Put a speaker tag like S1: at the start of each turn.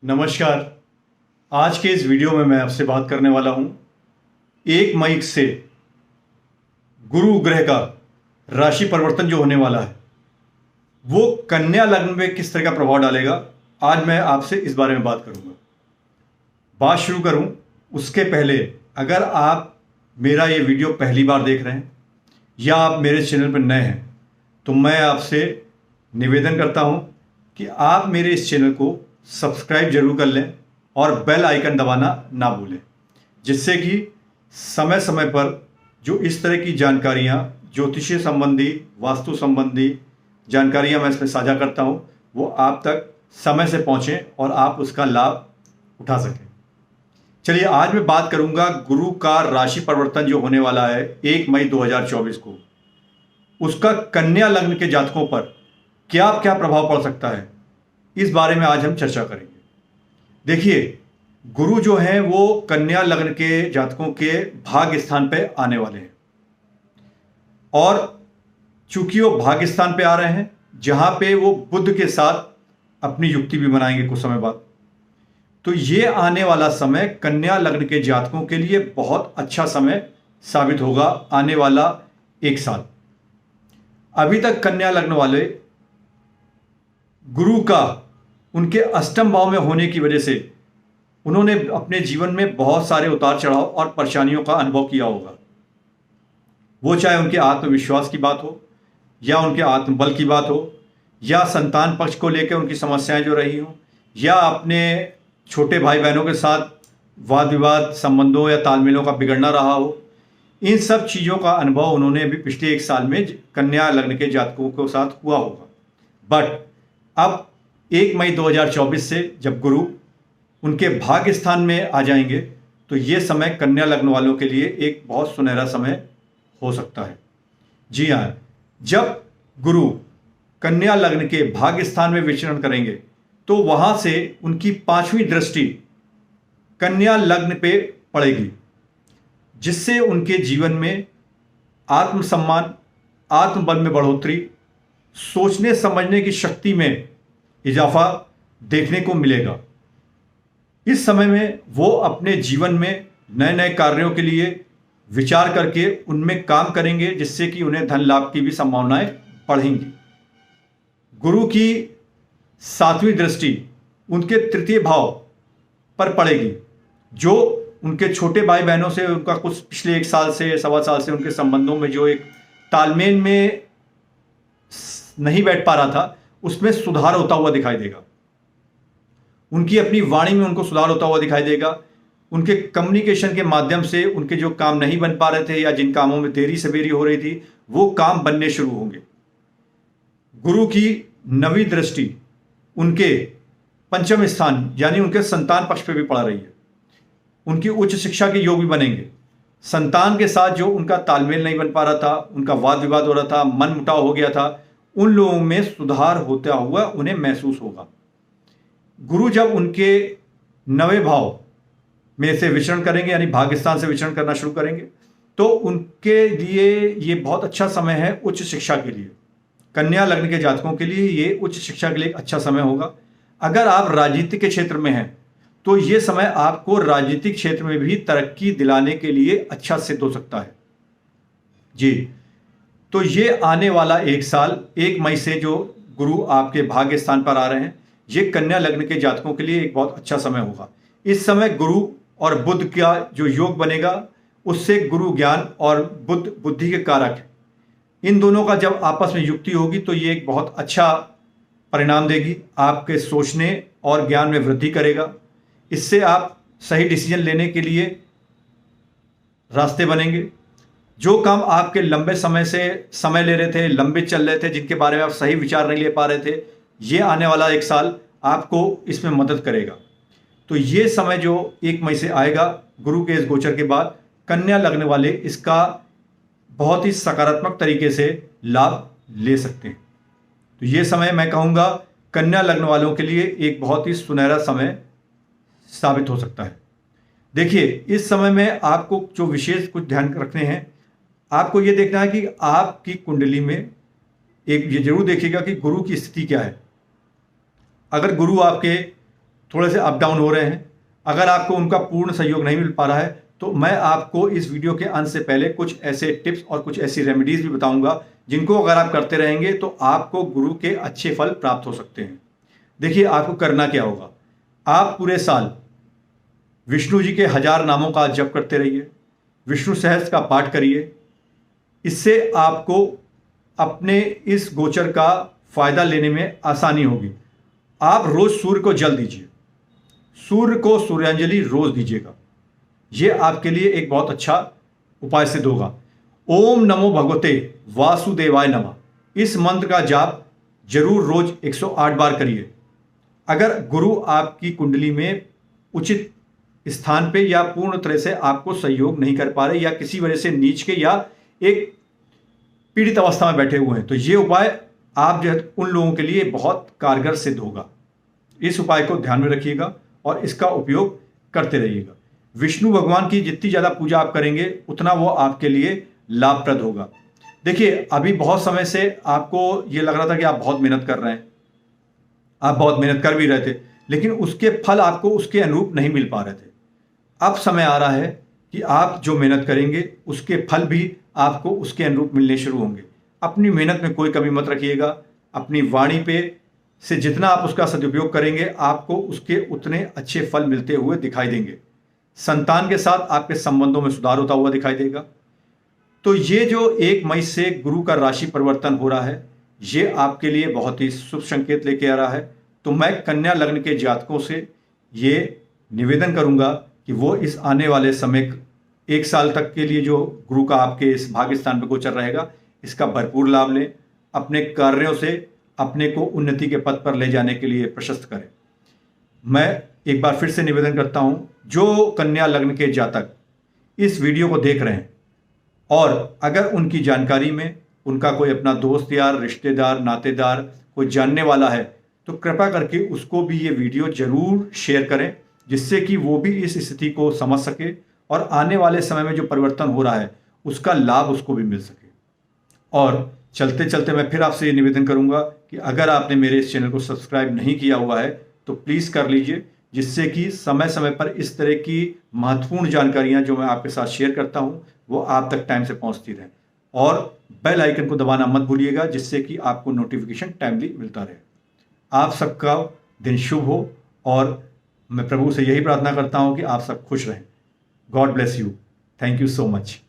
S1: नमस्कार। आज के इस वीडियो में मैं आपसे बात करने वाला हूं 1 मई से गुरु ग्रह का राशि परिवर्तन जो होने वाला है वो कन्या लग्न में किस तरह का प्रभाव डालेगा। आज मैं आपसे इस बारे में बात करूंगा। बात शुरू करूं उसके पहले अगर आप मेरा ये वीडियो पहली बार देख रहे हैं या आप मेरे चैनल पर नए हैं तो मैं आपसे निवेदन करता हूं कि आप मेरे इस चैनल को सब्सक्राइब जरूर कर लें और बेल आइकन दबाना ना भूलें, जिससे कि समय समय पर जो इस तरह की जानकारियाँ ज्योतिषीय संबंधी, वास्तु संबंधी जानकारियाँ मैं इसमें साझा करता हूँ वो आप तक समय से पहुँचें और आप उसका लाभ उठा सकें। चलिए आज मैं बात करूँगा गुरु का राशि परिवर्तन जो होने वाला है 1 मई 2024 को, उसका कन्या लग्न के जातकों पर क्या क्या प्रभाव पड़ सकता है, इस बारे में आज हम चर्चा करेंगे। देखिए, गुरु जो हैं वो कन्या लग्न के जातकों के भाग्य स्थान पे आने वाले हैं और चूंकि वो भाग्य स्थान पे आ रहे हैं जहां पे वो बुध के साथ अपनी युक्ति भी बनाएंगे कुछ समय बाद, तो ये आने वाला समय कन्या लग्न के जातकों के लिए बहुत अच्छा समय साबित होगा। आने वाला 1 साल अभी तक कन्या लग्न वाले गुरु का उनके अष्टम भाव में होने की वजह से उन्होंने अपने जीवन में बहुत सारे उतार चढ़ाव और परेशानियों का अनुभव किया होगा। वो चाहे उनके आत्मविश्वास की बात हो या उनके आत्मबल की बात हो या संतान पक्ष को लेकर उनकी समस्याएं जो रही हों या अपने छोटे भाई बहनों के साथ वाद विवाद, संबंधों या तालमेलों का बिगड़ना रहा हो, इन सब चीज़ों का अनुभव उन्होंने अभी पिछले 1 साल में कन्या लग्न के जातकों के साथ हुआ होगा। बट अब 1 मई 2024 से जब गुरु उनके भाग्य स्थान में आ जाएंगे तो ये समय कन्या लग्न वालों के लिए एक बहुत सुनहरा समय हो सकता है। जी हाँ, जब गुरु कन्या लग्न के भाग्य स्थान में विचरण करेंगे तो वहां से उनकी 5वीं दृष्टि कन्या लग्न पे पड़ेगी, जिससे उनके जीवन में आत्मसम्मान, आत्मबल में बढ़ोतरी, सोचने समझने की शक्ति में इजाफा देखने को मिलेगा। इस समय में वो अपने जीवन में नए नए कार्यों के लिए विचार करके उनमें काम करेंगे, जिससे कि उन्हें धन लाभ की भी संभावनाएं बढ़ेंगी। गुरु की 7वीं दृष्टि उनके तृतीय भाव पर पड़ेगी, जो उनके छोटे भाई बहनों से उनका कुछ पिछले 1 साल से 1.25 साल से उनके संबंधों में जो एक तालमेल में नहीं बैठ पा रहा था उसमें सुधार होता हुआ दिखाई देगा। उनकी अपनी वाणी में उनको सुधार होता हुआ दिखाई देगा। उनके कम्युनिकेशन के माध्यम से उनके जो काम नहीं बन पा रहे थे या जिन कामों में देरी सवेरी हो रही थी वो काम बनने शुरू होंगे। गुरु की 9वीं दृष्टि उनके 5वें स्थान यानी उनके संतान पक्ष पे भी पड़ रही है। उनकी उच्च शिक्षा के योग भी बनेंगे। संतान के साथ जो उनका तालमेल नहीं बन पा रहा था, उनका वाद विवाद हो रहा था, मन मुटाव हो गया था, उन लोगों में सुधार होता हुआ उन्हें महसूस होगा। गुरु जब उनके 9वें भाव में से विचरण करेंगे यानी भाग्य स्थान से विचरण करना शुरू करेंगे तो उनके लिए ये बहुत अच्छा समय है उच्च शिक्षा के लिए। कन्या लग्न के जातकों के लिए ये उच्च शिक्षा के लिए अच्छा समय होगा। अगर आप राजनीति के क्षेत्र में हैं तो ये समय आपको राजनीतिक क्षेत्र में भी तरक्की दिलाने के लिए अच्छा सिद्ध हो सकता है। जी, तो ये आने वाला 1 साल 1 मई से जो गुरु आपके भाग्य स्थान पर आ रहे हैं, ये कन्या लग्न के जातकों के लिए एक बहुत अच्छा समय होगा। इस समय गुरु और बुध का जो योग बनेगा उससे गुरु ज्ञान और बुध बुद्धि के कारक है। इन दोनों का जब आपस में युक्ति होगी तो ये एक बहुत अच्छा परिणाम देगी, आपके सोचने और ज्ञान में वृद्धि करेगा। इससे आप सही डिसीजन लेने के लिए रास्ते बनेंगे। जो काम आपके लंबे समय से समय ले रहे थे, लंबित चल रहे थे, जिनके बारे में आप सही विचार नहीं ले पा रहे थे, ये आने वाला 1 साल आपको इसमें मदद करेगा। तो ये समय जो 1 मई से आएगा गुरु के इस गोचर के बाद, कन्या लगने वाले इसका बहुत ही सकारात्मक तरीके से लाभ ले सकते हैं। तो ये समय मैं कहूँगा कन्या लग्न वालों के लिए एक बहुत ही सुनहरा समय साबित हो सकता है। देखिए, इस समय में आपको जो विशेष कुछ ध्यान रखने हैं, आपको ये देखना है कि आपकी कुंडली में एक ये जरूर देखिएगा कि गुरु की स्थिति क्या है। अगर गुरु आपके थोड़े से अप डाउन हो रहे हैं। अगर आपको उनका पूर्ण सहयोग नहीं मिल पा रहा है तो मैं आपको इस वीडियो के अंत से पहले कुछ ऐसे टिप्स और कुछ ऐसी रेमेडीज भी बताऊंगा जिनको अगर आप करते रहेंगे तो आपको गुरु के अच्छे फल प्राप्त हो सकते हैं। देखिए, आपको करना क्या होगा। आप पूरे साल विष्णु जी के 1000 नामों का जप करते रहिए, विष्णु सहस्त्र का पाठ करिए। इससे आपको अपने इस गोचर का फायदा लेने में आसानी होगी। आप रोज सूर्य को जल दीजिए, सूर्य को सूर्यांजलि रोज दीजिएगा। यह आपके लिए एक बहुत अच्छा उपाय सिद्ध होगा। ओम नमो भगवते वासुदेवाय नमः इस मंत्र का जाप जरूर रोज 108 बार करिए। अगर गुरु आपकी कुंडली में उचित स्थान पे या पूर्ण तरह से आपको सहयोग नहीं कर पा रहे या किसी वजह से नीच के या एक पीड़ित अवस्था में बैठे हुए हैं तो ये उपाय आप जो है उन लोगों के लिए बहुत कारगर सिद्ध होगा। इस उपाय को ध्यान में रखिएगा और इसका उपयोग करते रहिएगा। विष्णु भगवान की जितनी ज़्यादा पूजा आप करेंगे उतना वो आपके लिए लाभप्रद होगा। देखिए, अभी बहुत समय से आपको ये लग रहा था कि आप बहुत मेहनत कर रहे हैं, आप बहुत मेहनत कर भी रहे थे, लेकिन उसके फल आपको उसके अनुरूप नहीं मिल पा रहे थे। अब समय आ रहा है कि आप जो मेहनत करेंगे उसके फल भी आपको उसके अनुरूप मिलने शुरू होंगे। अपनी मेहनत में कोई कमी मत रखिएगा। अपनी वाणी पे से जितना आप उसका सदुपयोग करेंगे आपको उसके उतने अच्छे फल मिलते हुए दिखाई देंगे। संतान के साथ आपके संबंधों में सुधार होता हुआ दिखाई देगा। तो ये जो 1 मई से गुरु का राशि परिवर्तन हो रहा है ये आपके लिए बहुत ही शुभ संकेत लेके आ रहा है। तो मैं कन्या लग्न के जातकों से ये निवेदन करूंगा कि वो इस आने वाले समय 1 साल तक के लिए जो गुरु का आपके इस भाग्य स्थान पर गोचर रहेगा इसका भरपूर लाभ लें। अपने कार्यों से अपने को उन्नति के पथ पर ले जाने के लिए प्रशस्त करें। मैं एक बार फिर से निवेदन करता हूं, जो कन्या लग्न के जातक इस वीडियो को देख रहे हैं और अगर उनकी जानकारी में उनका कोई अपना दोस्त यार रिश्तेदार नातेदार कोई जानने वाला है तो कृपया करके उसको भी ये वीडियो जरूर शेयर करें जिससे कि वो भी इस स्थिति को समझ सके और आने वाले समय में जो परिवर्तन हो रहा है उसका लाभ उसको भी मिल सके। और चलते चलते मैं फिर आपसे ये निवेदन करूंगा कि अगर आपने मेरे इस चैनल को सब्सक्राइब नहीं किया हुआ है तो प्लीज़ कर लीजिए, जिससे कि समय समय पर इस तरह की महत्वपूर्ण जानकारियां जो मैं आपके साथ शेयर करता हूं वो आप तक टाइम से पहुंचती रहें। और बेल आइकन को दबाना मत भूलिएगा जिससे कि आपको नोटिफिकेशन टाइमली मिलता रहे। आप सबका दिन शुभ हो और मैं प्रभु से यही प्रार्थना करता हूं कि आप सब खुश रहें। God bless you. Thank you so much.